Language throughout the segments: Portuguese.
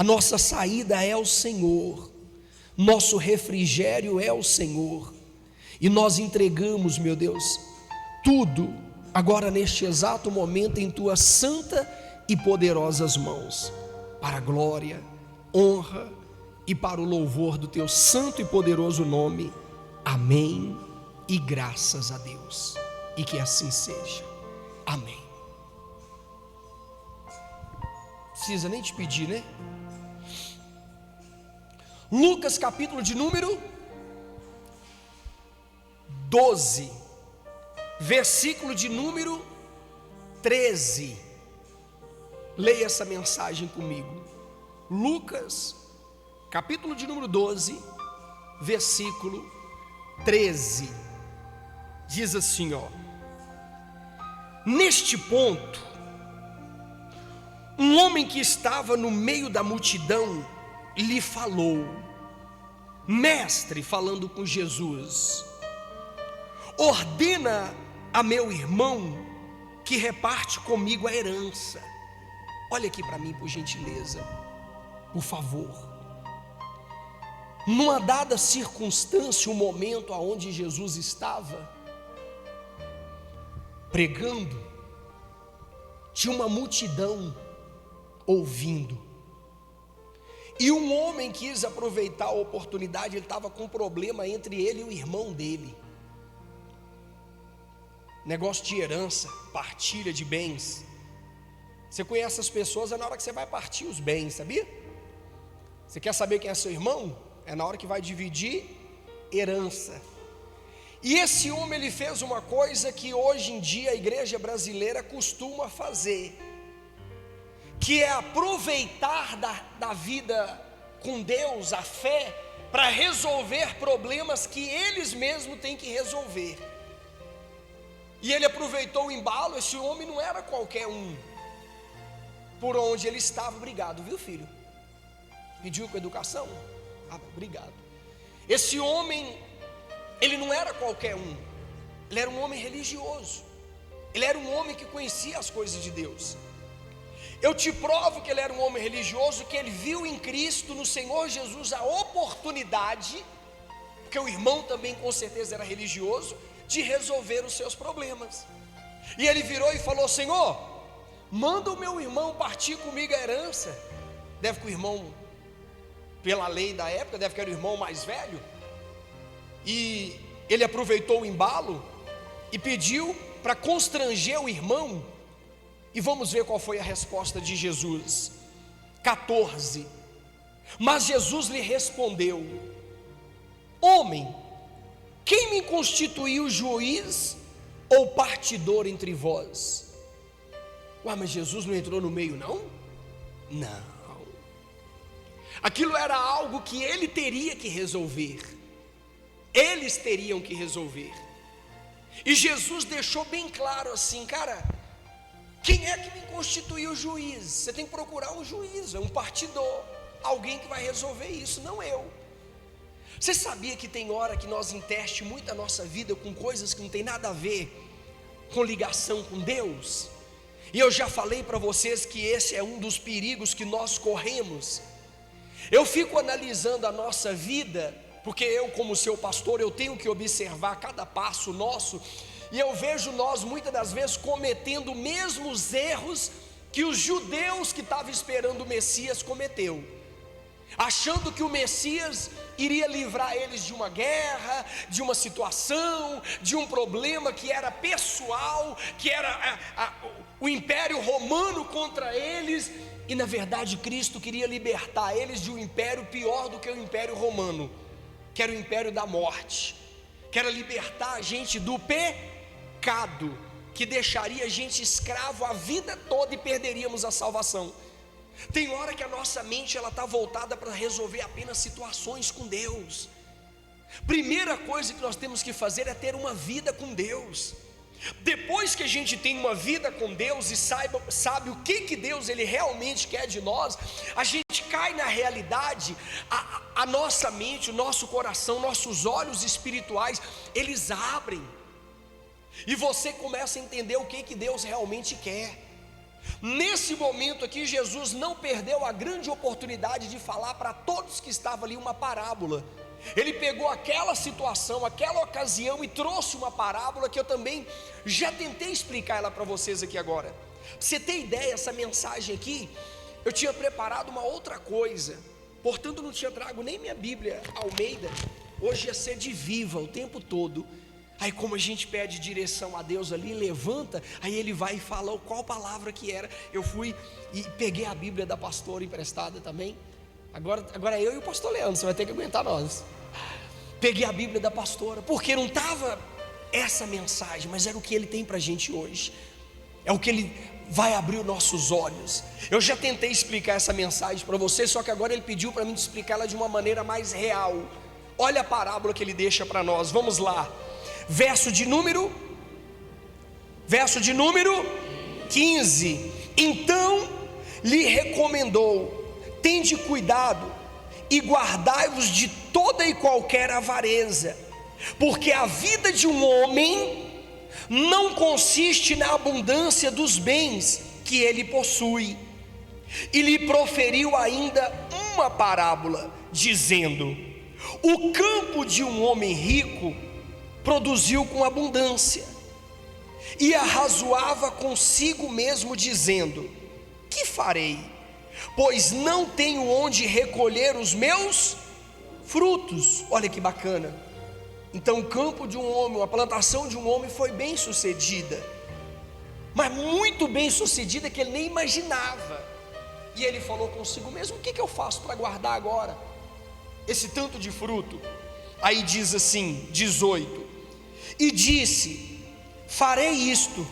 A nossa saída é o Senhor, nosso refrigério é o Senhor, e nós entregamos, meu Deus, tudo agora neste exato momento em tuas santas e poderosas mãos, para a glória, honra e para o louvor do teu santo e poderoso nome. Amém e graças a Deus, e que assim seja. Amém. Precisa nem te pedir, né? Lucas capítulo de número 12, versículo de número 13. Leia essa mensagem comigo. Lucas capítulo de número 12, versículo 13. Diz assim, ó: neste ponto, um homem que estava no meio da multidão lhe falou: mestre, falando com Jesus, ordena a meu irmão que reparte comigo a herança. Olha aqui para mim, por gentileza, por favor. Numa dada circunstância, o momento aonde Jesus estava pregando, tinha uma multidão ouvindo, e um homem quis aproveitar a oportunidade. Ele estava com um problema entre ele e o irmão dele, negócio de herança, partilha de bens. Você conhece as pessoas, é na hora que você vai partir os bens, sabia? Você quer saber quem é seu irmão? É na hora que vai dividir herança. E esse homem, ele fez uma coisa que hoje em dia a igreja brasileira costuma fazer, que é aproveitar da vida com Deus, a fé, para resolver problemas que eles mesmos têm que resolver. E ele aproveitou o embalo. Esse homem não era qualquer um. Por onde ele estava, obrigado, viu filho? Pediu com educação? Obrigado. Esse homem, ele não era qualquer um. Ele era um homem religioso. Ele era um homem que conhecia as coisas de Deus. Eu te provo que ele era um homem religioso, que ele viu em Cristo, no Senhor Jesus, a oportunidade, porque o irmão também com certeza era religioso, de resolver os seus problemas. E ele virou e falou: Senhor, manda o meu irmão partir comigo a herança. Deve que o irmão, pela lei da época, deve que era o irmão mais velho. E ele aproveitou o embalo e pediu para constranger o irmão. E vamos ver qual foi a resposta de Jesus. 14. Mas Jesus lhe respondeu: homem, quem me constituiu juiz ou partidor entre vós? Ué, mas Jesus não entrou no meio, não? Não. Aquilo era algo que ele teria que resolver. Eles teriam que resolver. E Jesus deixou bem claro assim: cara, quem é que me constituiu juiz? Você tem que procurar um juiz, um partidor, alguém que vai resolver isso, não eu. Você sabia que tem hora que nós inteste muito a nossa vida com coisas que não tem nada a ver com ligação com Deus? E eu já falei para vocês que esse é um dos perigos que nós corremos. Eu fico analisando a nossa vida, porque eu, como seu pastor, eu tenho que observar cada passo nosso, e eu vejo nós muitas das vezes cometendo os mesmos erros que os judeus que estavam esperando o Messias cometeu, achando que o Messias iria livrar eles de uma guerra, de uma situação, de um problema que era pessoal, que era o Império Romano contra eles. E na verdade Cristo queria libertar eles de um império pior do que o Império Romano, que era o império da morte, que era libertar a gente do pecado, que deixaria a gente escravo a vida toda e perderíamos a salvação. Tem hora que a nossa mente está voltada para resolver apenas situações com Deus. Primeira coisa que nós temos que fazer é ter uma vida com Deus. Depois que a gente tem uma vida com Deus e sabe o que Deus ele realmente quer de nós, a gente cai na realidade. A nossa mente, o nosso coração, nossos olhos espirituais, eles abrem, e você começa a entender o que Deus realmente quer. Nesse momento aqui, Jesus não perdeu a grande oportunidade de falar para todos que estavam ali uma parábola. Ele pegou aquela situação, aquela ocasião e trouxe uma parábola que eu também já tentei explicar ela para vocês aqui agora. Pra você ter ideia, essa mensagem aqui, eu tinha preparado uma outra coisa, portanto não tinha trago nem minha Bíblia Almeida. Hoje ia ser de viva o tempo todo. Aí como a gente pede direção a Deus ali, levanta, aí ele vai e fala qual palavra que era. Eu fui e peguei a Bíblia da pastora emprestada também. Agora eu e o pastor Leandro, você vai ter que aguentar nós. Peguei a Bíblia da pastora, porque não estava essa mensagem, mas era o que ele tem para a gente hoje. É o que ele vai abrir os nossos olhos. Eu já tentei explicar essa mensagem para você, só que agora ele pediu para mim explicar ela de uma maneira mais real. Olha a parábola que ele deixa para nós, vamos lá. Verso de número 15. Então lhe recomendou: tende cuidado e guardai-vos de toda e qualquer avareza, porque a vida de um homem não consiste na abundância dos bens que ele possui. E lhe proferiu ainda uma parábola, dizendo: o campo de um homem rico produziu com abundância, e arrazoava consigo mesmo, dizendo: que farei? Pois não tenho onde recolher os meus frutos. Olha que bacana. Então o campo de um homem, a plantação de um homem foi bem sucedida, mas muito bem sucedida que ele nem imaginava. E ele falou consigo mesmo: o que eu faço para guardar agora esse tanto de fruto? Aí diz assim, 18: e disse: farei isto,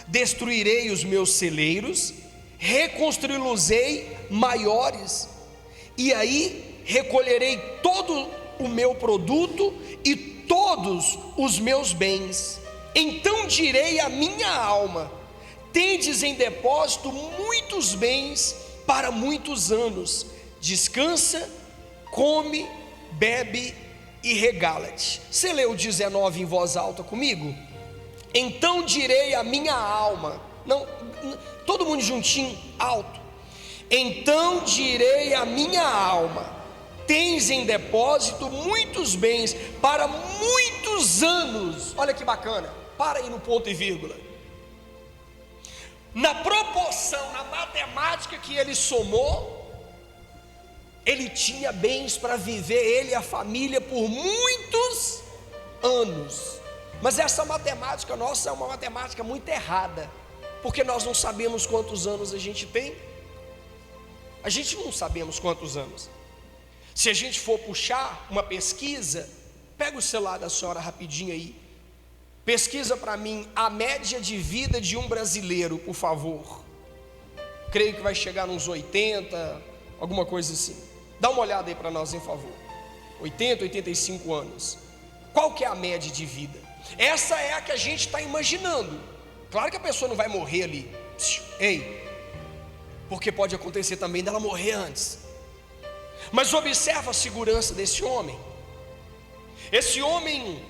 destruirei os meus celeiros, reconstruí-los-ei maiores, e aí recolherei todo o meu produto e todos os meus bens. Então direi à minha alma: tendes em depósito muitos bens para muitos anos, descansa, come, bebe e regala-te. Você leu o 19 em voz alta comigo? Então direi à minha alma, não, todo mundo juntinho, alto. Então direi à minha alma: tens em depósito muitos bens para muitos anos. Olha que bacana, para aí no ponto e vírgula. Na proporção, na matemática que ele somou, ele tinha bens para viver, ele e a família, por muitos anos. Mas essa matemática nossa é uma matemática muito errada, porque nós não sabemos quantos anos a gente tem. A gente não sabemos quantos anos. Se a gente for puxar uma pesquisa, pega o celular da senhora rapidinho aí, pesquisa para mim a média de vida de um brasileiro, por favor. Creio que vai chegar nos 80, alguma coisa assim. Dá uma olhada aí para nós, em favor. 80, 85 anos. Qual que é a média de vida? Essa é a que a gente está imaginando. Claro que a pessoa não vai morrer ali, ei, porque pode acontecer também dela morrer antes. Mas observa a segurança desse homem. Esse homem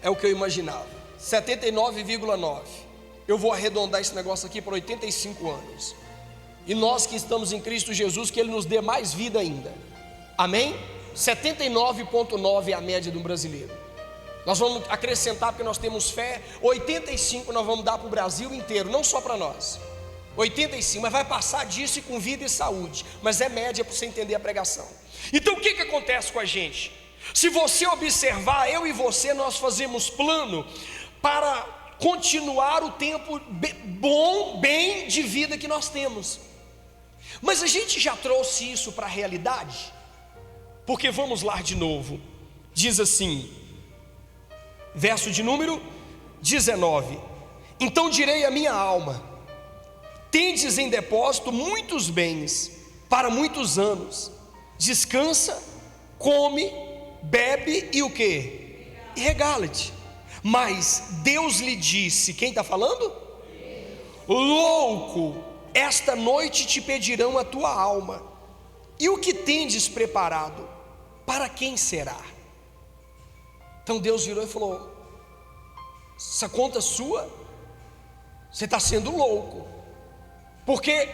é o que eu imaginava, 79,9. Eu vou arredondar esse negócio aqui para 85 anos. E nós que estamos em Cristo Jesus, que Ele nos dê mais vida ainda. Amém? 79,9 é a média do brasileiro. Nós vamos acrescentar, porque nós temos fé. 85 nós vamos dar para o Brasil inteiro, não só para nós. 85, mas vai passar disso e com vida e saúde. Mas é média para você entender a pregação. Então o que acontece com a gente? Se você observar, eu e você, nós fazemos plano para continuar o tempo bem de vida que nós temos. Mas a gente já trouxe isso para a realidade? Porque vamos lá de novo. Diz assim, verso de número 19: então direi à minha alma: tendes em depósito muitos bens para muitos anos, descansa, come, bebe e o que? E regala-te. Mas Deus lhe disse, quem está falando? Louco, esta noite te pedirão a tua alma, e o que tendes preparado, para quem será? Então Deus virou e falou: essa conta sua, você está sendo louco. porque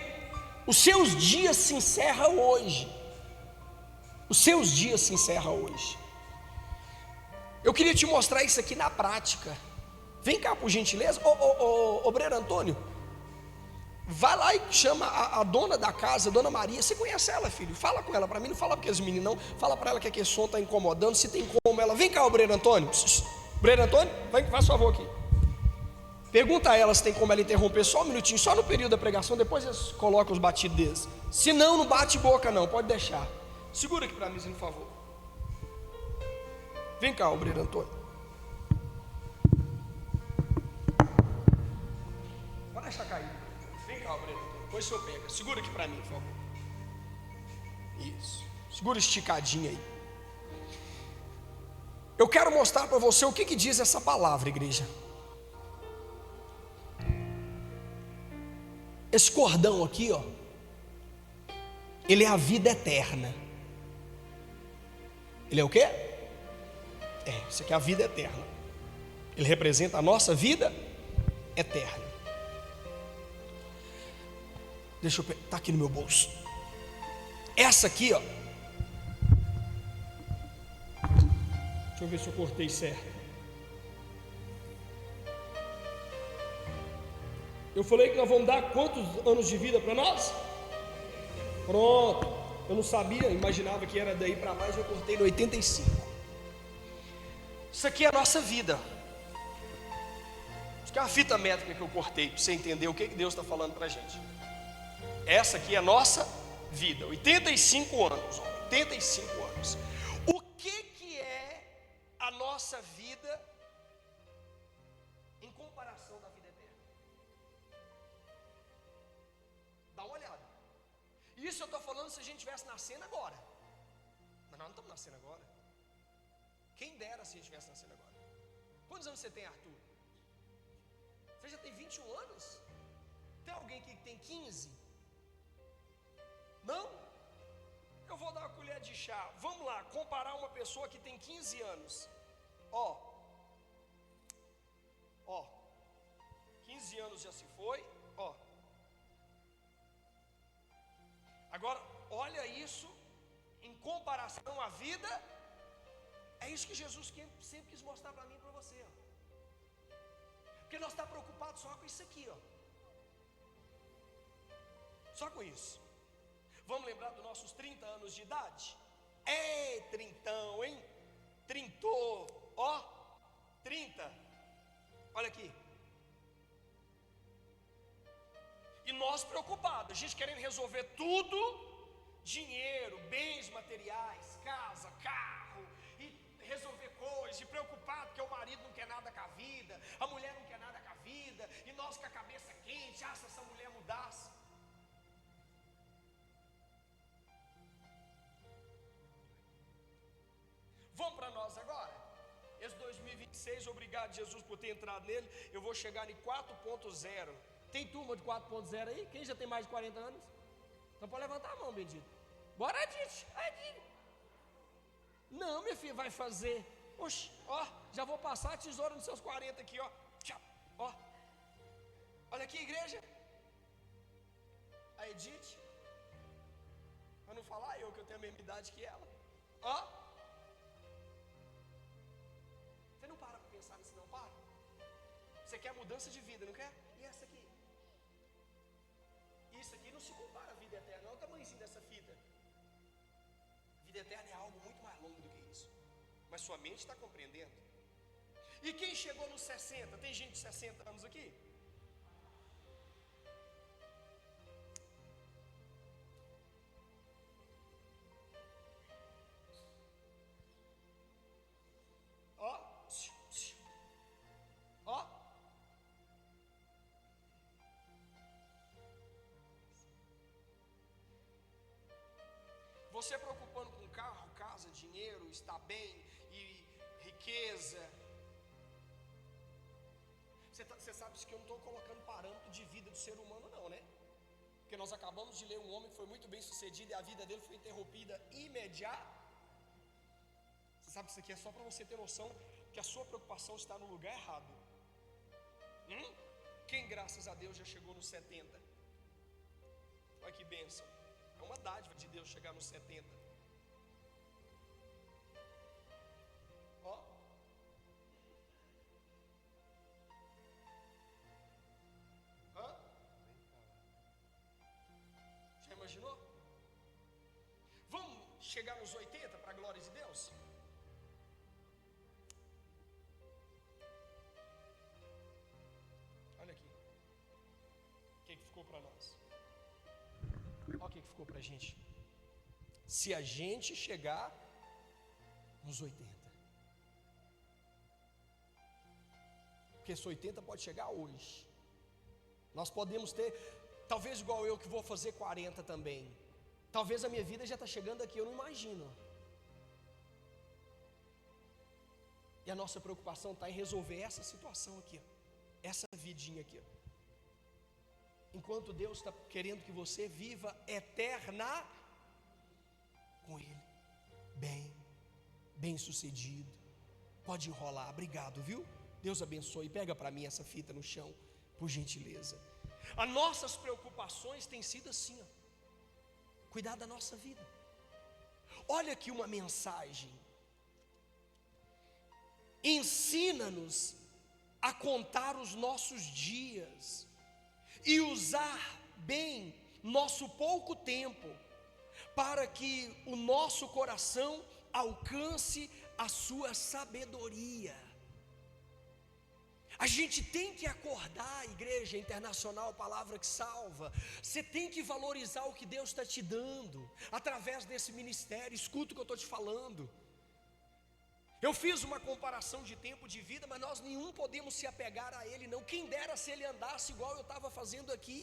os seus dias se encerram hoje. Os seus dias se encerram hoje. Eu queria te mostrar isso aqui na prática. Vem cá, por gentileza. Obreiro Antônio, vai lá e chama a dona da casa, a dona Maria. Você conhece ela, filho? Fala com ela para mim, não fala porque os meninos não. Fala para ela que aquele som está incomodando, se tem como ela. Vem cá, Obreiro Antônio. Obreiro Antônio, vem, faz favor aqui. Pergunta a ela se tem como ela interromper só um minutinho, só no período da pregação, depois eles colocam os batidos deles. Se não, não bate boca não, pode deixar. Segura aqui para mim, por favor. Vem cá, Obreiro Antônio. Pode deixar cair. Vem cá, Obreiro Antônio. Depois o senhor pega. Segura aqui para mim, por favor. Isso. Segura esticadinho aí. Eu quero mostrar para você o que diz essa palavra, igreja. Esse cordão aqui, ó, ele é a vida eterna. Ele é o quê? Isso aqui é a vida eterna. Ele representa a nossa vida eterna. Deixa eu tá aqui no meu bolso. Essa aqui, ó. Deixa eu ver se eu cortei certo. Eu falei que nós vamos dar quantos anos de vida para nós? Pronto. Eu não sabia, imaginava que era daí para mais, eu cortei no 85. Isso aqui é a nossa vida. Isso aqui é uma fita métrica que eu cortei para você entender o que Deus está falando para a gente. Essa aqui é a nossa vida, 85 anos. 85 anos. O que é a nossa vida em comparação da vida eterna? Dá uma olhada. Isso eu estou falando se a gente estivesse nascendo agora. Mas nós não estamos nascendo agora. Quem dera se a gente estivesse nascendo agora. Quantos anos você tem, Arthur? Você já tem 21 anos? Tem alguém aqui que tem 15? Não? Eu vou dar uma colher de chá. Vamos lá, comparar uma pessoa que tem 15 anos. Ó, 15 anos já se foi. Ó, agora olha isso em comparação à vida. É isso que Jesus sempre quis mostrar para mim e para você, ó. Porque nós estamos preocupados só com isso aqui, ó. Só com isso. Vamos lembrar dos nossos 30 anos de idade? Ei, trintão, hein? Trintou, ó, 30. Olha aqui. E nós preocupados, a gente querendo resolver tudo, dinheiro, bens materiais, casa, carro, e resolver coisas, e preocupado porque o marido não quer nada com a vida, a mulher não quer nada com a vida, e nós com a cabeça quente, se essa mulher mudasse. Vamos para nós agora? Esse 2026, obrigado Jesus por ter entrado nele. Eu vou chegar em 4.0. Tem turma de 4.0 aí? Quem já tem mais de 40 anos? Então pode levantar a mão, bendito. Bora, Edith. Não, minha filha, vai fazer. Oxe, ó, já vou passar a tesoura nos seus 40 aqui, ó. Tchau, ó. Olha aqui, igreja. A Edith. Para não falar eu que eu tenho a mesma idade que ela. Ó. Você não para pensar nisso, não? Para. Você quer mudança de vida, não quer? E essa aqui? Isso aqui não se compara à vida eterna. Olha o tamanhozinho dessa fita. Vida eterna é algo muito mais longo do que isso. Mas sua mente está compreendendo. E quem chegou nos 60? Tem gente de 60 anos aqui? Ó. Você preocupando com carro, casa, dinheiro, estar bem e riqueza. Você sabe que eu não estou colocando parâmetro de vida do ser humano não, né? Porque nós acabamos de ler um homem que foi muito bem sucedido e a vida dele foi interrompida imediata. Você sabe que isso aqui é só para você ter noção que a sua preocupação está no lugar errado. Quem graças a Deus já chegou nos 70? Olha que bênção. É uma dádiva de Deus chegar nos 70. Ó. Hã? Já imaginou? Vamos chegar nos 80 para a glória de Deus? Olha aqui. O que ficou para nós? Olha o que ficou para a gente. Se a gente chegar nos 80. Porque esse 80 pode chegar hoje. Nós podemos ter, talvez igual eu que vou fazer 40 também. Talvez a minha vida já está chegando aqui, eu não imagino. E a nossa preocupação está em resolver essa situação aqui, essa vidinha aqui. Enquanto Deus está querendo que você viva eterna com Ele, bem sucedido. Pode enrolar, obrigado, viu? Deus abençoe. Pega para mim essa fita no chão, por gentileza. As nossas preocupações têm sido assim, ó, cuidar da nossa vida. Olha aqui uma mensagem. Ensina-nos a contar os nossos dias e usar bem nosso pouco tempo, para que o nosso coração alcance a sua sabedoria. A gente tem que acordar, Igreja Internacional, Palavra que Salva. Você tem que valorizar o que Deus está te dando, através desse ministério. Escuta o que eu estou te falando. Eu fiz uma comparação de tempo de vida, mas nós nenhum podemos se apegar a ele não. Quem dera se ele andasse igual eu estava fazendo aqui.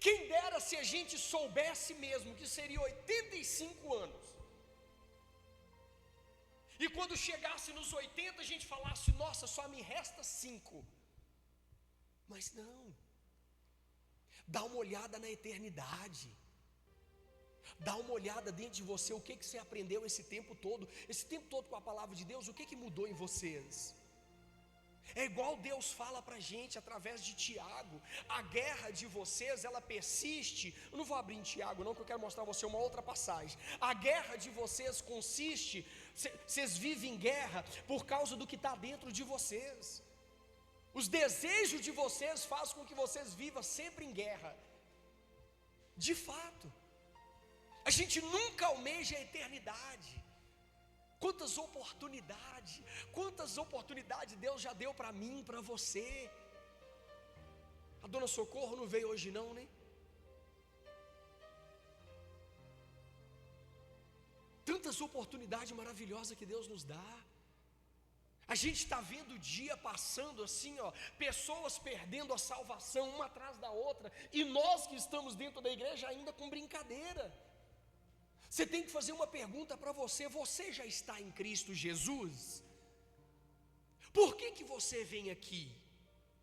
Quem dera se a gente soubesse mesmo que seria 85 anos. E quando chegasse nos 80 a gente falasse, nossa, só me resta 5. Mas não. Dá uma olhada na eternidade. Dá uma olhada dentro de você, o que você aprendeu esse tempo todo com a palavra de Deus, o que mudou em vocês? É igual Deus fala para a gente através de Tiago. A guerra de vocês, ela persiste. Eu não vou abrir em Tiago não, que eu quero mostrar a você uma outra passagem. A guerra de vocês consiste, vocês vivem em guerra por causa do que está dentro de vocês. Os desejos de vocês fazem com que vocês vivam sempre em guerra. De fato. A gente nunca almeja a eternidade. Quantas oportunidades Deus já deu para mim, para você. A dona Socorro não veio hoje não, né? Tantas oportunidades maravilhosas que Deus nos dá. A gente está vendo o dia passando assim, ó, pessoas perdendo a salvação uma atrás da outra, e nós que estamos dentro da igreja ainda com brincadeira. Você tem que fazer uma pergunta para você: você já está em Cristo Jesus? Por que você vem aqui?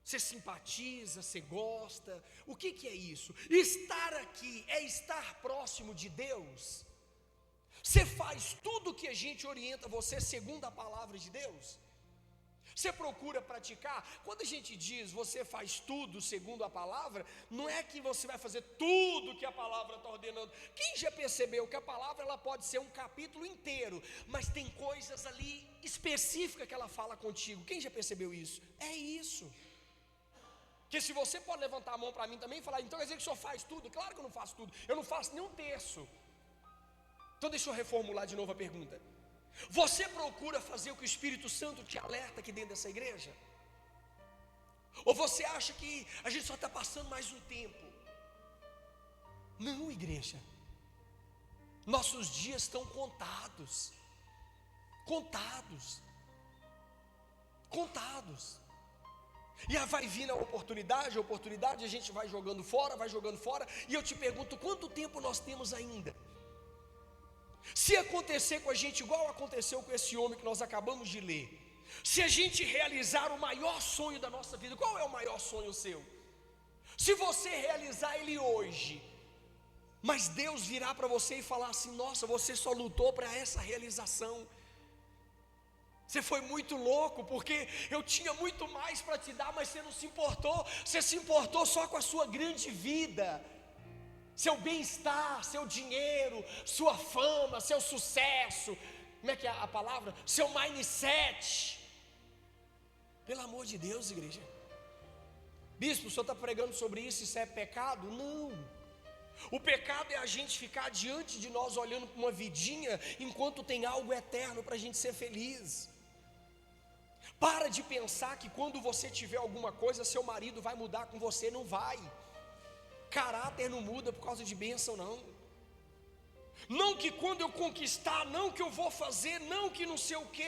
Você simpatiza, você gosta? O que é isso? Estar aqui é estar próximo de Deus? Você faz tudo o que a gente orienta você segundo a palavra de Deus? Você procura praticar? Quando a gente diz você faz tudo segundo a palavra, não é que você vai fazer tudo que a palavra está ordenando. Quem já percebeu que a palavra ela pode ser um capítulo inteiro, mas tem coisas ali específicas que ela fala contigo? Quem já percebeu isso? É isso. Porque se você pode levantar a mão para mim também e falar, então quer dizer que o senhor faz tudo? Claro que eu não faço tudo, eu não faço nem um terço. Então deixa eu reformular de novo a pergunta. Você procura fazer o que o Espírito Santo te alerta aqui dentro dessa igreja? Ou você acha que a gente só está passando mais um tempo? Não, igreja. Nossos dias estão contados. E aí vai vindo a oportunidade, a gente vai jogando fora, e eu te pergunto, quanto tempo nós temos ainda? Se acontecer com a gente igual aconteceu com esse homem que nós acabamos de ler, se a gente realizar o maior sonho da nossa vida, qual é o maior sonho seu? Se você realizar ele hoje, mas Deus virá para você e falar assim, nossa, você só lutou para essa realização, você foi muito louco, porque eu tinha muito mais para te dar, mas você não se importou, você se importou só com a sua grande vida. seu bem-estar, seu dinheiro, sua fama, seu sucesso, como é que é a palavra? Seu mindset. Pelo amor de Deus, igreja. Bispo, o senhor está pregando sobre isso é pecado? Não. O pecado é a gente ficar diante de nós olhando para uma vidinha, enquanto tem algo eterno para a gente ser feliz. Para de pensar que quando você tiver alguma coisa, seu marido vai mudar com você. Não vai. Caráter não muda por causa de bênção, não. Não que quando eu conquistar, não que eu vou fazer, não que não sei o que.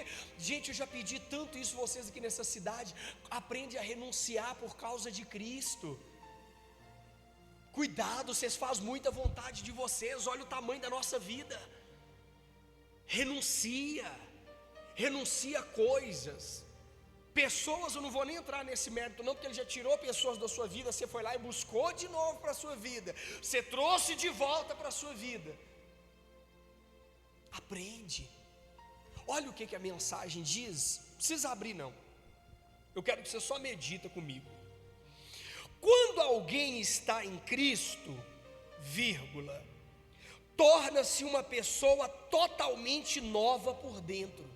Gente, eu já pedi tanto isso a vocês aqui nessa cidade. Aprende a renunciar por causa de Cristo. Cuidado, vocês fazem muita vontade de vocês. Olha o tamanho da nossa vida. Renuncia a coisas. Pessoas, eu não vou nem entrar nesse mérito não, porque ele já tirou pessoas da sua vida. Você foi lá e buscou de novo para a sua vida. Você trouxe de volta para a sua vida. Aprende. Olha o que a mensagem diz. Não precisa abrir não. Eu quero que você só medita comigo. Quando alguém está em Cristo, vírgula, torna-se uma pessoa totalmente nova por dentro.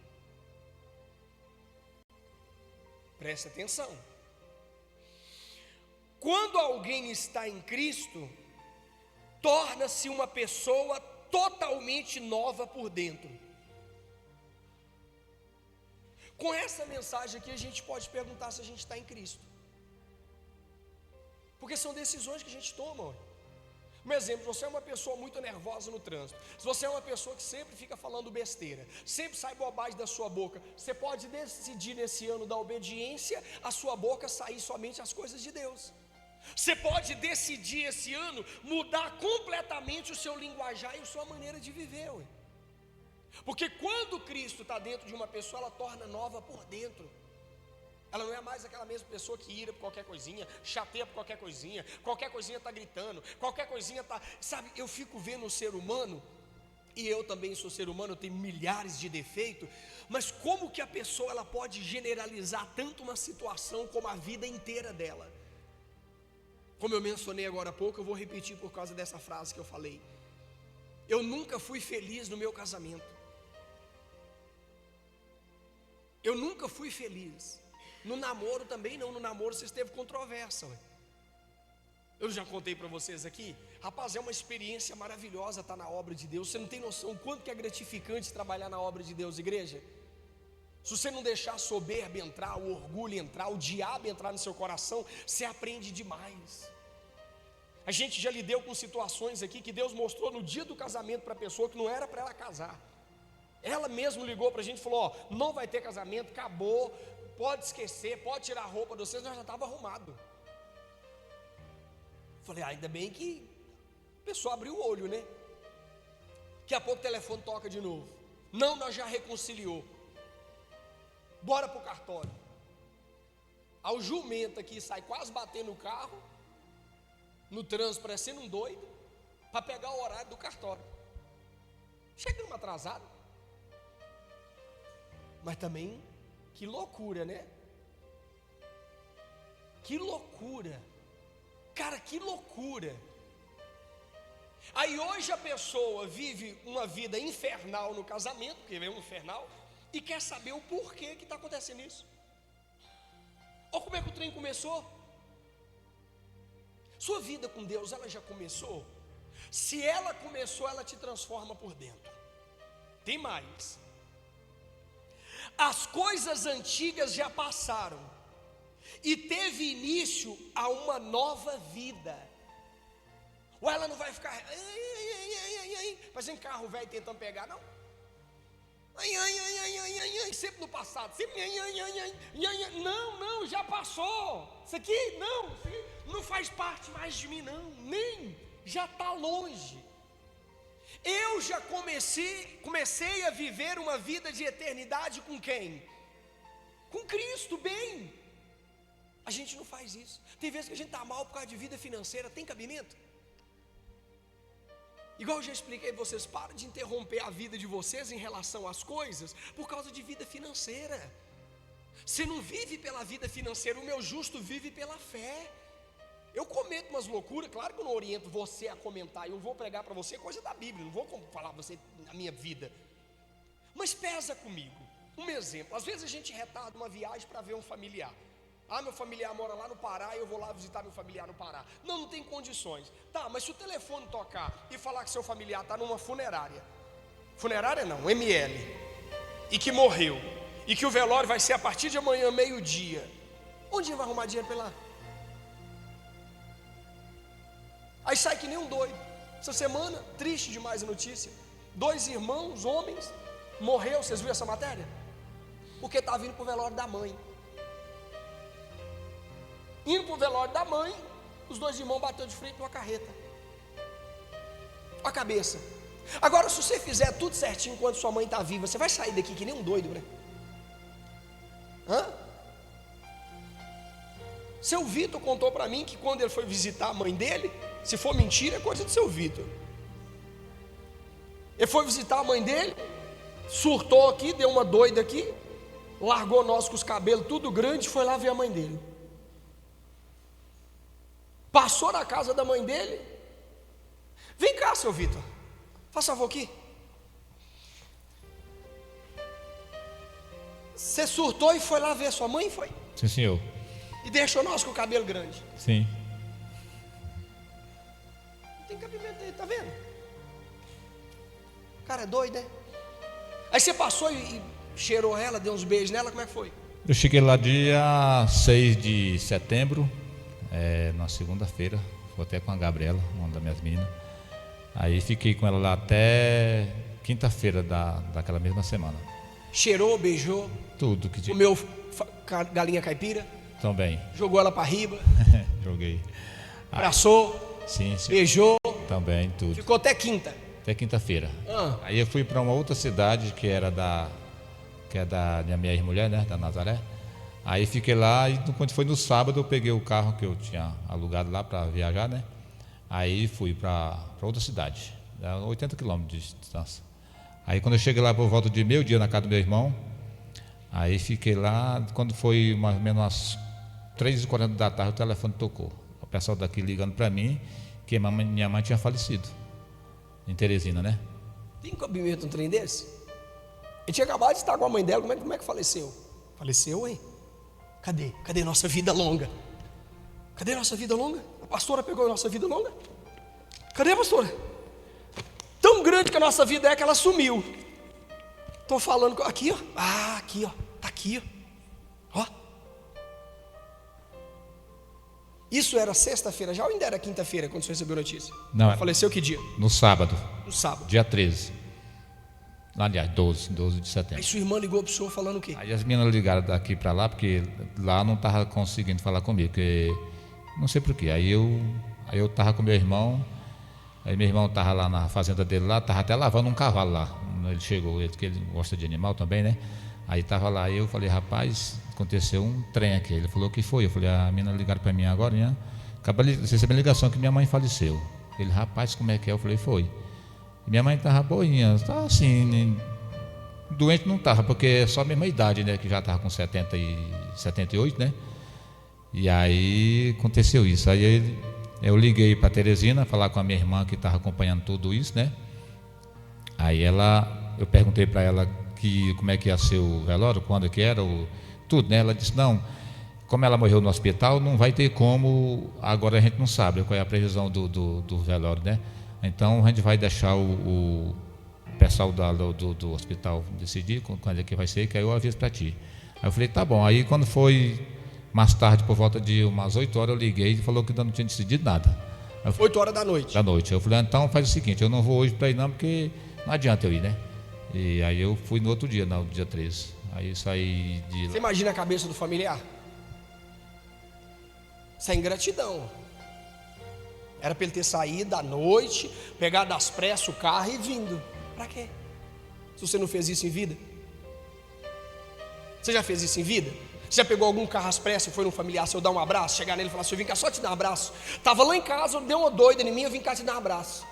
Preste atenção. Quando alguém está em Cristo, torna-se uma pessoa totalmente nova por dentro. Com essa mensagem aqui a gente pode perguntar se a gente está em Cristo, porque são decisões que a gente toma. Um exemplo, você é uma pessoa muito nervosa no trânsito, se você é uma pessoa que sempre fica falando besteira, sempre sai bobagem da sua boca, você pode decidir nesse ano da obediência, a sua boca sair somente as coisas de Deus. Você pode decidir esse ano mudar completamente o seu linguajar e a sua maneira de viver, ué. Porque quando Cristo está dentro de uma pessoa, ela torna nova por dentro. Ela não é mais aquela mesma pessoa que ira por qualquer coisinha, chateia por qualquer coisinha está gritando, qualquer coisinha está... Sabe, eu fico vendo o ser humano, e eu também sou ser humano, eu tenho milhares de defeitos, mas como que a pessoa ela pode generalizar tanto uma situação como a vida inteira dela? Como eu mencionei agora há pouco, eu vou repetir por causa dessa frase que eu falei. Eu nunca fui feliz no meu casamento. Eu nunca fui feliz. No namoro também não. No namoro vocês teve controvérsia, ué. Eu já contei para vocês aqui. Rapaz, é uma experiência maravilhosa estar na obra de Deus. Você não tem noção o quanto que é gratificante trabalhar na obra de Deus, igreja. Se você não deixar a soberba entrar, o orgulho entrar, o diabo entrar no seu coração, você aprende demais. A gente já lidou com situações aqui que Deus mostrou no dia do casamento para a pessoa que não era para ela casar. Ela mesmo ligou para a gente e falou: ó, não vai ter casamento, acabou, pode esquecer, pode tirar a roupa de vocês. Nós já estava arrumado. Falei, ainda bem que a pessoa abriu o olho, né? Daqui a pouco o telefone toca de novo. Não, nós já reconciliou. Bora para o cartório. Aí o jumento aqui sai quase batendo o carro, no trânsito parecendo um doido, para pegar o horário do cartório. Chegamos atrasados. Mas também, que loucura, né? Que loucura. Cara, que loucura. Aí hoje a pessoa vive uma vida infernal no casamento, porque é um infernal, e quer saber o porquê que está acontecendo isso. Olha como é que o trem começou. Sua vida com Deus, ela já começou? Se ela começou, ela te transforma por dentro. Tem mais. As coisas antigas já passaram e teve início a uma nova vida. Ou ela não vai ficar fazendo carro velho tentando pegar, não? Sempre no passado, sempre não, já passou. Isso aqui não faz parte mais de mim, não, nem, já está longe. Eu já comecei a viver uma vida de eternidade com quem? Com Cristo, bem. A gente não faz isso. Tem vezes que a gente está mal por causa de vida financeira, tem cabimento? Igual eu já expliquei, vocês param de interromper a vida de vocês em relação às coisas por causa de vida financeira. Você não vive pela vida financeira, o meu justo vive pela fé. Eu cometo umas loucuras, claro que eu não oriento você a comentar, eu vou pregar para você coisa da Bíblia, não vou falar para você na minha vida. Mas pesa comigo. Um exemplo, às vezes a gente retarda uma viagem para ver um familiar. Ah, meu familiar mora lá no Pará e eu vou lá visitar meu familiar no Pará. Não tem condições. Tá, mas se o telefone tocar e falar que seu familiar está numa funerária não, ML, e que morreu, e que o velório vai ser a partir de amanhã, meio-dia, onde vai arrumar dinheiro para ir lá? Aí sai que nem um doido. Essa semana, triste demais a notícia, 2 irmãos, homens, morreu, vocês viram essa matéria? Porque está vindo para o velório da mãe. Indo para o velório da mãe, os 2 irmãos bateram de frente numa carreta. A cabeça. Agora, se você fizer tudo certinho enquanto sua mãe está viva, você vai sair daqui que nem um doido, né? Hã? Seu Vitor contou para mim que quando ele foi visitar a mãe dele, se for mentira, é coisa do seu Vitor. Ele foi visitar a mãe dele, surtou aqui, deu uma doida aqui, largou nós com os cabelos tudo grande, foi lá ver a mãe dele. Passou na casa da mãe dele. Vem cá, seu Vitor, faça favor aqui. Você surtou e foi lá ver sua mãe, foi? Sim, senhor. E deixou nós com o cabelo grande. Sim. Não tem cabimento aí, tá vendo? O cara é doido, né? Aí você passou e cheirou ela, deu uns beijos nela, como é que foi? Eu cheguei lá dia 6 de setembro, na segunda-feira. Fui até com a Gabriela, uma das minhas meninas. Aí fiquei com ela lá até quinta-feira daquela mesma semana. Cheirou, beijou? Tudo que tinha. Comeu galinha caipira? Também. Jogou ela para riba? Joguei. Abraçou? Sim, sim. Beijou? Também, tudo. Ficou até quinta? Até quinta-feira. Ah. Aí eu fui para uma outra cidade que é da minha ex-mulher, né, da Nazaré. Aí fiquei lá e quando foi no sábado eu peguei o carro que eu tinha alugado lá para viajar, né? Aí fui para outra cidade, 80 quilômetros de distância. Aí quando eu cheguei lá por volta de meio-dia na casa do meu irmão, aí fiquei lá, quando foi mais ou menos umas 3h40 da tarde, o telefone tocou. O pessoal daqui ligando para mim que minha mãe tinha falecido, em Teresina, né? Tem cabimento um trem desse? Ele tinha acabado de estar com a mãe dela, como é que faleceu? Faleceu, hein? Cadê nossa vida longa? Cadê nossa vida longa? A pastora pegou a nossa vida longa? Cadê a pastora? Tão grande que a nossa vida é que ela sumiu. Estou falando, aqui ó, aqui ó, está aqui ó. Isso era sexta-feira já ou ainda era quinta-feira quando você recebeu a notícia? Não, faleceu que dia? No sábado. No sábado. Dia 13. Aliás, 12 de setembro. Aí sua irmã ligou para o senhor falando o quê? Aí as meninas ligaram daqui para lá, porque lá não estava conseguindo falar comigo, porque não sei porquê. Aí eu estava com meu irmão, aí meu irmão estava lá na fazenda dele lá, estava até lavando um cavalo lá. Ele chegou, que ele gosta de animal também, né? Aí estava lá, aí eu falei, rapaz, aconteceu um trem aqui. Ele falou, o que foi? Eu falei, a menina ligaram para mim agora, né? Acabou de receber a ligação que minha mãe faleceu. Ele, rapaz, como é que é? Eu falei, foi. E minha mãe estava boinha, estava assim, doente não estava, porque é só a mesma idade, né? Que já estava com 70 e 78, né? E aí aconteceu isso. Aí eu liguei para Teresina, falar com a minha irmã que estava acompanhando tudo isso, né? Aí eu perguntei para ela como é que ia ser o velório, quando que era, tudo, né? Ela disse, não, como ela morreu no hospital, não vai ter como, agora a gente não sabe qual é a previsão do velório, né? Então a gente vai deixar o pessoal do hospital decidir quando é que vai ser, que aí eu aviso para ti. Aí eu falei, tá bom. Aí quando foi mais tarde, por volta de umas 8 horas, eu liguei e falou que ainda não tinha decidido nada. 8 horas da noite. Da noite. Eu falei, então faz o seguinte, eu não vou hoje para ir não, porque não adianta eu ir, né? E aí eu fui no outro dia, no dia 13. Aí eu saí de lá. Você imagina a cabeça do familiar? Isso é ingratidão. Era para ele ter saído à noite, pegado às pressas o carro e vindo. Para quê? Se você não fez isso em vida? Você já fez isso em vida? Você já pegou algum carro às pressas e foi num familiar seu dar um abraço, chegar nele e falar assim, eu vim cá só te dar um abraço. Estava lá em casa, deu uma doida em mim, eu vim cá te dar um abraço.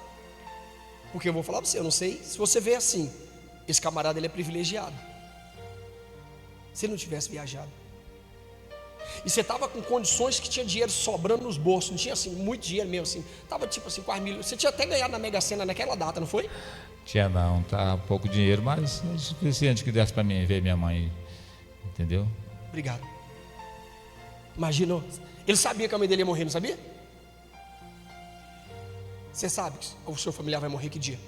Porque eu vou falar para você, eu não sei se você vê assim, esse camarada ele é privilegiado. Se ele não tivesse viajado. e você estava com condições que tinha dinheiro sobrando nos bolsos, não tinha assim, muito dinheiro mesmo assim, estava tipo assim, quase mil, você tinha até ganhado na Mega Sena naquela data, não foi? Tinha não, tá pouco dinheiro, mas é o suficiente que desse para mim ver minha mãe, entendeu? Obrigado. Imaginou, ele sabia que a mãe dele ia morrer, não sabia? Você sabe que o seu familiar vai morrer que dia?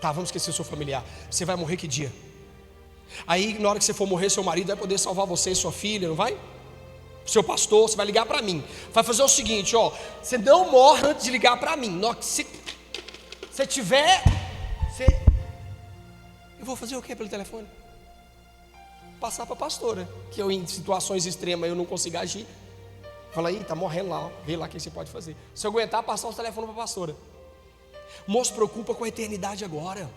Tá, vamos esquecer o seu familiar, você vai morrer que dia? Aí na hora que você for morrer, seu marido vai poder salvar você e sua filha, não vai? Seu pastor, você vai ligar para mim, vai fazer o seguinte, ó, você não morre antes de ligar para mim. Se você tiver, eu vou fazer o que pelo telefone? Passar para a pastora, que eu em situações extremas eu não consigo agir. Fala aí, tá morrendo lá, ó, vê lá o que você pode fazer. Se eu aguentar, passar os telefones para a pastora. Moço, preocupa com a eternidade agora.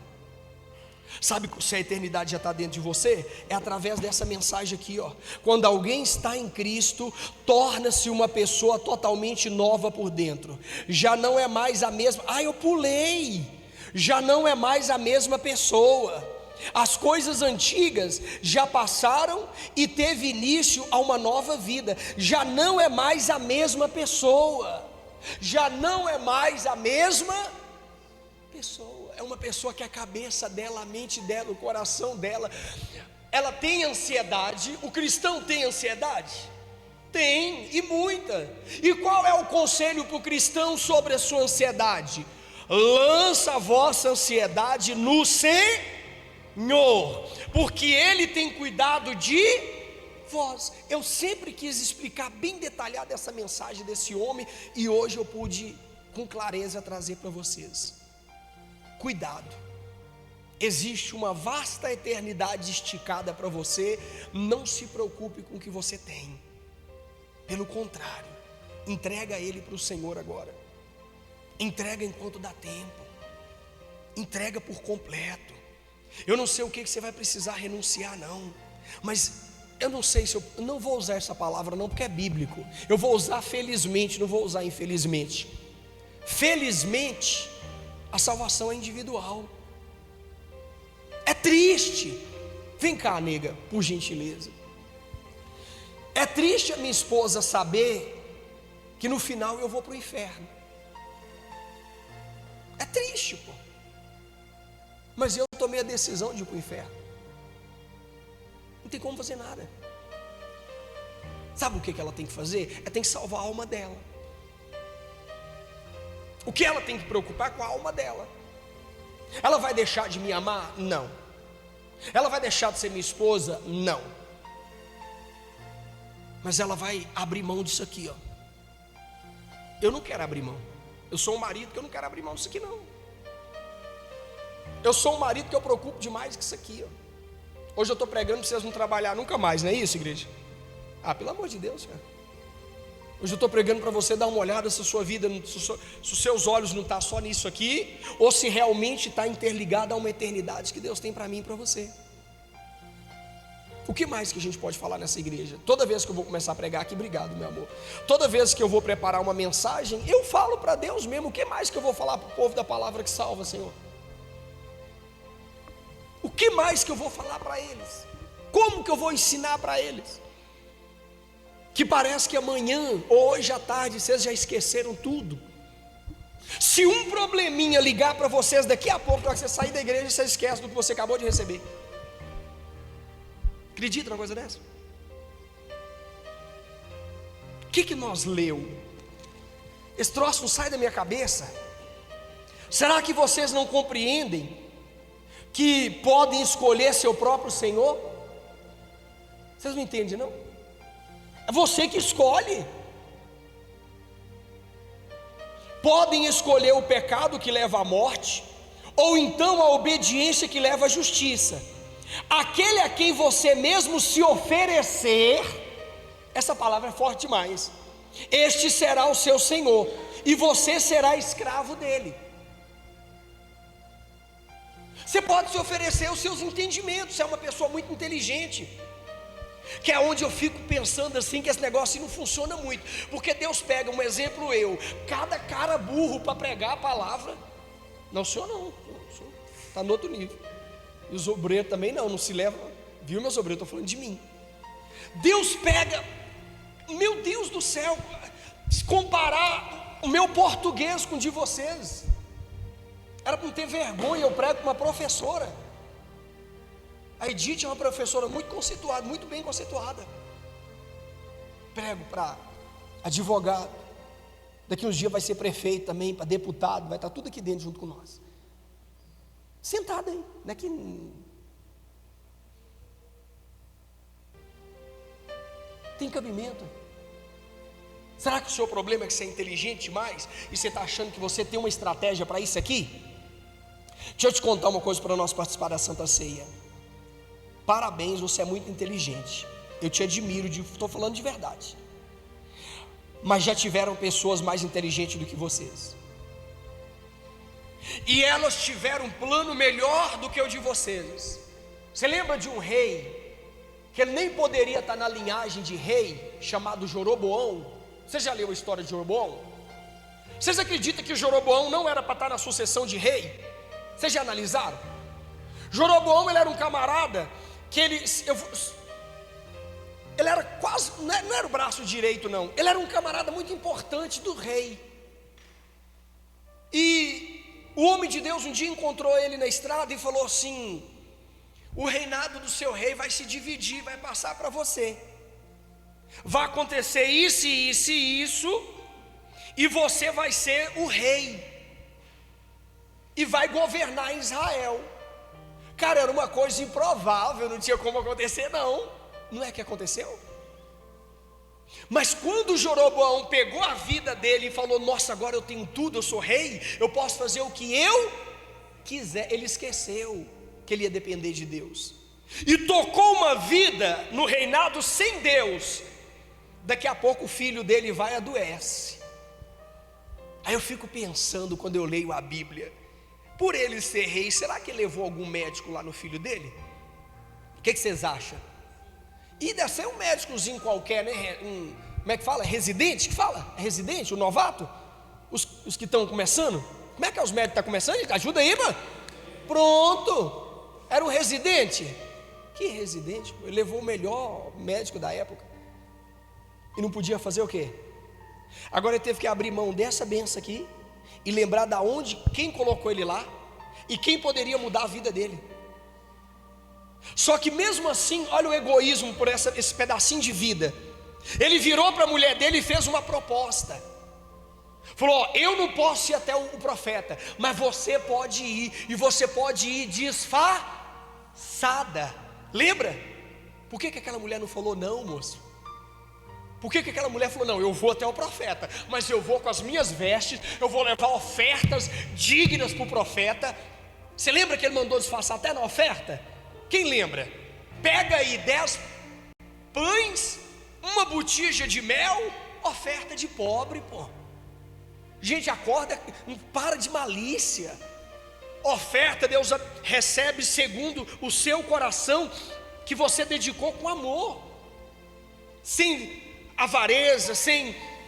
Sabe se a eternidade já está dentro de você? É através dessa mensagem aqui, ó. Quando alguém está em Cristo, torna-se uma pessoa totalmente nova por dentro. Já não é mais a mesma. Eu pulei. Já não é mais a mesma pessoa. As coisas antigas já passaram e teve início a uma nova vida. Já não é mais a mesma pessoa. Já não é mais a mesma pessoa. É uma pessoa que a cabeça dela, a mente dela, o coração dela, ela tem ansiedade. O cristão tem ansiedade? Tem, e muita. E qual é o conselho para o cristão sobre a sua ansiedade? Lança a vossa ansiedade no Senhor, porque Ele tem cuidado de vós. Eu sempre quis explicar bem detalhado essa mensagem desse homem, e hoje eu pude com clareza trazer para vocês. Cuidado, existe uma vasta eternidade esticada para você. Não se preocupe com o que você tem, pelo contrário, entrega ele para o Senhor agora. Entrega enquanto dá tempo, entrega por completo. Eu não sei o que você vai precisar renunciar não, mas eu não sei se eu não vou usar essa palavra não, porque é bíblico. Eu vou usar felizmente, não vou usar infelizmente. Felizmente a salvação é individual. É triste. Vem cá, nega, por gentileza. É triste a minha esposa saber que no final eu vou para o inferno. É triste, pô. Mas eu tomei a decisão de ir para o inferno. Não tem como fazer nada. Sabe o que ela tem que fazer? Ela tem que salvar a alma dela. O que ela tem que preocupar com a alma dela? Ela vai deixar de me amar? Não. Ela vai deixar de ser minha esposa? Não. Mas ela vai abrir mão disso aqui, ó. Eu não quero abrir mão. Eu sou um marido que eu não quero abrir mão disso aqui não. Eu sou um marido que eu preocupo demais com isso aqui, ó. Hoje eu estou pregando para vocês não trabalhar nunca mais, não é isso, igreja? Pelo amor de Deus, cara. Hoje eu estou pregando para você dar uma olhada se a sua vida, se os seus olhos não estão só nisso aqui, ou se realmente está interligado a uma eternidade que Deus tem para mim e para você. O que mais que a gente pode falar nessa igreja? Toda vez que eu vou começar a pregar aqui, obrigado meu amor, toda vez que eu vou preparar uma mensagem, eu falo para Deus mesmo. O que mais que eu vou falar para o povo da palavra que salva, Senhor? O que mais que eu vou falar para eles? Como que eu vou ensinar para eles? Que parece que amanhã, ou hoje à tarde, vocês já esqueceram tudo. Se um probleminha ligar para vocês daqui a pouco, na hora que você sair da igreja, você esquece do que você acabou de receber. Acredita numa coisa dessa? O que nós leu? Esse troço não sai da minha cabeça. Será que vocês não compreendem que podem escolher seu próprio Senhor? Vocês não entendem não? É você que escolhe. Podem escolher o pecado que leva à morte, ou então a obediência que leva à justiça. Aquele a quem você mesmo se oferecer, essa palavra é forte demais, este será o seu Senhor, e você será escravo dele. Você pode se oferecer os seus entendimentos. Você é uma pessoa muito inteligente, que é onde eu fico pensando assim, que esse negócio não funciona muito, porque Deus pega um exemplo, cada cara burro para pregar a palavra. Não, o senhor não, está no outro nível. E os obreiros também não se leva, viu meus obreiros, estou falando de mim. Deus pega Meu Deus do céu, se comparar o meu português com o de vocês, era para não ter vergonha. Eu prego para uma professora. A Edith é uma professora muito conceituada, muito bem conceituada. Prego para advogado, daqui uns dias vai ser prefeito também, para deputado, vai estar tudo aqui dentro junto com nós. Sentado aí, daqui. Tem cabimento. Será que o seu problema é que você é inteligente demais e você está achando que você tem uma estratégia para isso aqui? Deixa eu te contar uma coisa para nós participar da Santa Ceia. Parabéns, você é muito inteligente. Eu te admiro, estou falando de verdade. Mas já tiveram pessoas mais inteligentes do que vocês. E elas tiveram um plano melhor do que o de vocês. Você lembra de um rei que ele nem poderia estar na linhagem de rei, chamado Jeroboão? Você já leu a história de Jeroboão? Vocês acreditam que Jeroboão não era para estar na sucessão de rei? Vocês já analisaram? Jeroboão, ele era um camarada que ele era quase, não era o braço direito não, ele era um camarada muito importante do rei. E o homem de Deus um dia encontrou ele na estrada e falou assim: o reinado do seu rei vai se dividir, vai passar para você. Vai acontecer isso, isso e isso, e você vai ser o rei e vai governar em Israel. Cara, era uma coisa improvável, não tinha como acontecer não. Não é que aconteceu? Mas quando Jeroboão pegou a vida dele e falou: nossa, agora eu tenho tudo, eu sou rei, eu posso fazer o que eu quiser, ele esqueceu que ele ia depender de Deus e tocou uma vida no reinado sem Deus. Daqui a pouco o filho dele vai e adoece. Aí eu fico pensando, quando eu leio a Bíblia, por ele ser rei, será que ele levou algum médico lá no filho dele? O que vocês acham? E deve ser um médicozinho qualquer, né? Como é que fala? Residente? Que fala? É residente? O novato? Os que estão começando? Como é que é os médicos que estão começando? Gente? Ajuda aí, mano. Pronto. Era um residente. Que residente? Ele levou o melhor médico da época. E não podia fazer o quê? Agora ele teve que abrir mão dessa benção aqui e lembrar da onde, quem colocou ele lá e quem poderia mudar a vida dele. Só que mesmo assim, olha o egoísmo por esse pedacinho de vida. Ele virou para a mulher dele e fez uma proposta. Falou: ó, eu não posso ir até o profeta, mas você pode ir, e você pode ir disfarçada. Lembra? Por que aquela mulher não falou não, moço? Por que aquela mulher falou: não, eu vou até o profeta, mas eu vou com as minhas vestes, eu vou levar ofertas dignas para o profeta. Você lembra que ele mandou disfarçar até na oferta? Quem lembra? Pega aí 10 pães, uma botija de mel, oferta de pobre, pô. Gente, acorda, não para de malícia. Oferta Deus recebe segundo o seu coração, que você dedicou com amor, sem avareza,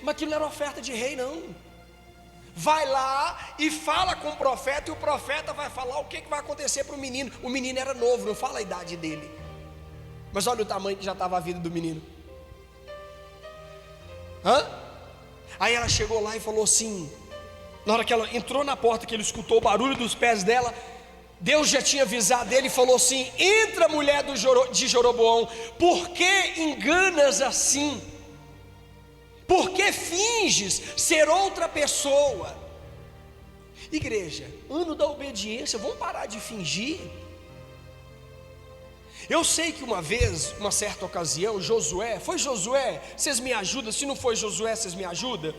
mas aquilo não era oferta de rei não. Vai lá e fala com o profeta, e o profeta vai falar o que vai acontecer para o menino. O menino era novo, não fala a idade dele, mas olha o tamanho que já estava a vida do menino. Aí ela chegou lá e falou assim, na hora que ela entrou na porta, que ele escutou o barulho dos pés dela, Deus já tinha avisado ele e falou assim: entra, mulher de Jeroboão, por que enganas assim? Por que finges ser outra pessoa? Igreja, ano da obediência, vamos parar de fingir. Eu sei que uma vez, uma certa ocasião, Josué, vocês me ajudam? Se não foi Josué, vocês me ajudam?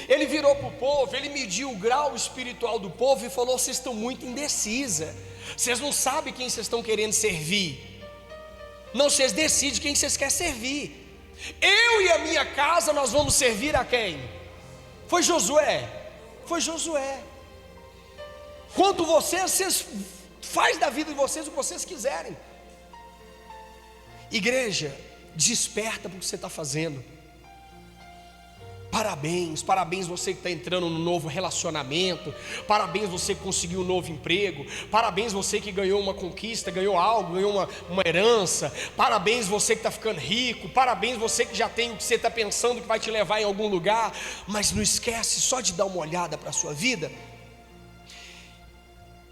Ele virou para o povo, ele mediu o grau espiritual do povo e falou: vocês estão muito indecisa, vocês não sabem quem vocês estão querendo servir. Não, vocês decidem quem vocês querem servir. Eu e a minha casa, nós vamos servir a quem? Foi Josué. Quanto vocês faz da vida de vocês o que vocês quiserem. Igreja, desperta para o que você está fazendo. Parabéns, parabéns você que está entrando num novo relacionamento, parabéns você que conseguiu um novo emprego, parabéns você que ganhou uma conquista, ganhou algo, ganhou uma herança, parabéns você que está ficando rico, parabéns você que já tem o que você está pensando que vai te levar em algum lugar. Mas não esquece só de dar uma olhada para a sua vida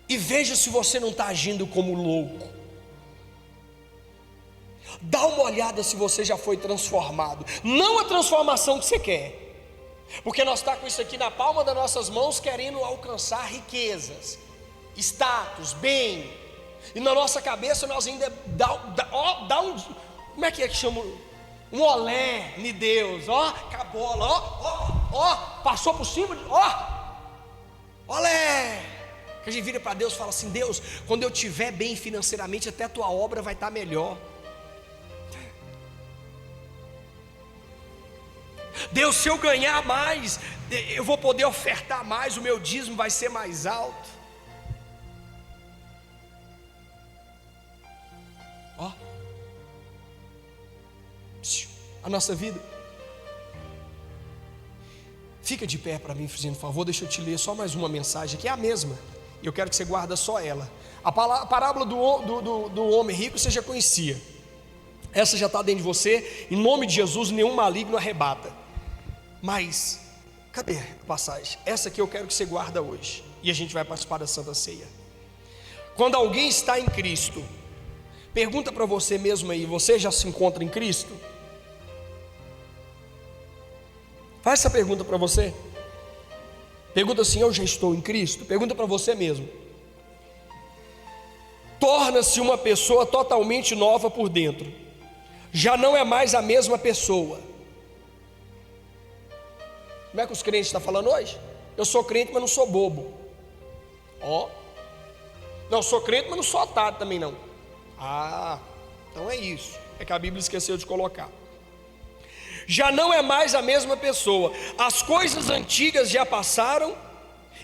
e veja se você não está agindo como louco. Dá uma olhada se você já foi transformado, não a transformação que você quer, porque nós estamos com isso aqui na palma das nossas mãos, querendo alcançar riquezas, status, bem, e na nossa cabeça nós ainda dá um, como é que chama? Um olé em Deus, ó, com a bola, passou por cima, olé, que a gente vira para Deus e fala assim: Deus, quando eu estiver bem financeiramente, até a tua obra vai estar melhor. Deus, se eu ganhar mais, eu vou poder ofertar mais, o meu dízimo vai ser mais alto. Ó, a nossa vida. Fica de pé para mim, fazendo favor, deixa eu te ler só mais uma mensagem, que é a mesma, e eu quero que você guarda só ela. A parábola do homem rico você já conhecia, essa já está dentro de você. Em nome de Jesus, nenhum maligno arrebata. Mas, cadê a passagem? Essa aqui eu quero que você guarda hoje, e a gente vai participar da Santa Ceia. Quando alguém está em Cristo, pergunta para você mesmo aí: você já se encontra em Cristo? Faz essa pergunta para você. Pergunta assim: eu já estou em Cristo? Pergunta para você mesmo. Torna-se uma pessoa totalmente nova por dentro, já não é mais a mesma pessoa. Como é que os crentes estão falando hoje? Eu sou crente, mas não sou bobo. Não, sou crente, mas não sou otário também não. Então é isso. É que a Bíblia esqueceu de colocar. Já não é mais a mesma pessoa. As coisas antigas já passaram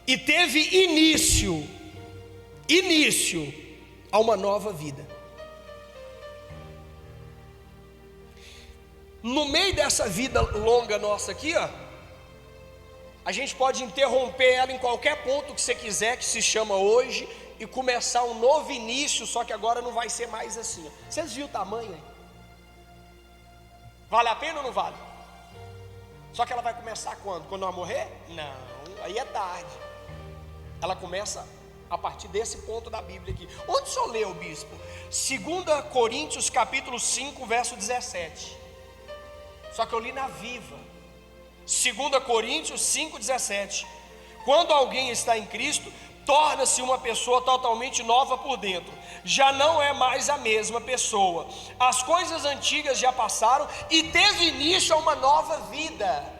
e teve início a uma nova vida. No meio dessa vida longa nossa aqui, a gente pode interromper ela em qualquer ponto que você quiser, que se chama hoje, e começar um novo início, só que agora não vai ser mais assim. Vocês viram o tamanho aí? Vale a pena ou não vale? Só que ela vai começar quando? Quando ela morrer? Não, aí é tarde. Ela começa a partir desse ponto da Bíblia aqui. Onde o senhor leu, bispo? 2 Coríntios capítulo 5, verso 17. Só que eu li na Viva. 2 Coríntios 5,17. Quando alguém está em Cristo, torna-se uma pessoa totalmente nova por dentro, já não é mais a mesma pessoa. As coisas antigas já passaram e teve início a uma nova vida.